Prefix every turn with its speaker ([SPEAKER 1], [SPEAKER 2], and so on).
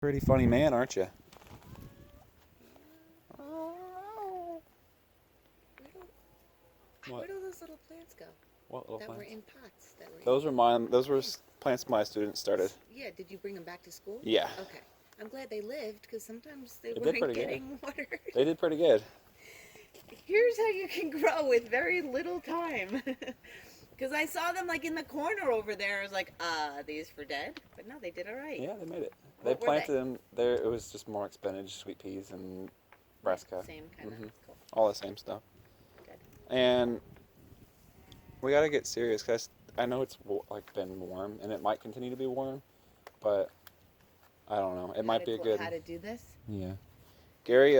[SPEAKER 1] Pretty funny man, aren't you?
[SPEAKER 2] Where
[SPEAKER 1] What?
[SPEAKER 2] do those little plants go?
[SPEAKER 1] What little
[SPEAKER 2] That were
[SPEAKER 1] plants?
[SPEAKER 2] in pots. That were
[SPEAKER 1] Those were mine. Those were plants my students started.
[SPEAKER 2] Yeah, did you bring them back to school?
[SPEAKER 1] Yeah,
[SPEAKER 2] Okay. I'm glad they lived because sometimes they
[SPEAKER 1] they did
[SPEAKER 2] weren't
[SPEAKER 1] pretty good.
[SPEAKER 2] getting watered.
[SPEAKER 1] They did pretty good.
[SPEAKER 2] Here's how you can grow with very little time. Because I saw them like in the corner over there. I was like, these for dead? But no, they did all right.
[SPEAKER 1] Yeah, they made it. They
[SPEAKER 2] What were they?
[SPEAKER 1] planted them there. It was just more like spinach, sweet peas, and
[SPEAKER 2] Yeah,
[SPEAKER 1] brassica.
[SPEAKER 2] same kind of. Cool.
[SPEAKER 1] All the same stuff.
[SPEAKER 2] Good.
[SPEAKER 1] And we got to get serious because I know it's like been warm and it might continue to be warm, but I don't know. It might be a good.
[SPEAKER 2] How to do this?
[SPEAKER 1] Yeah. Gary,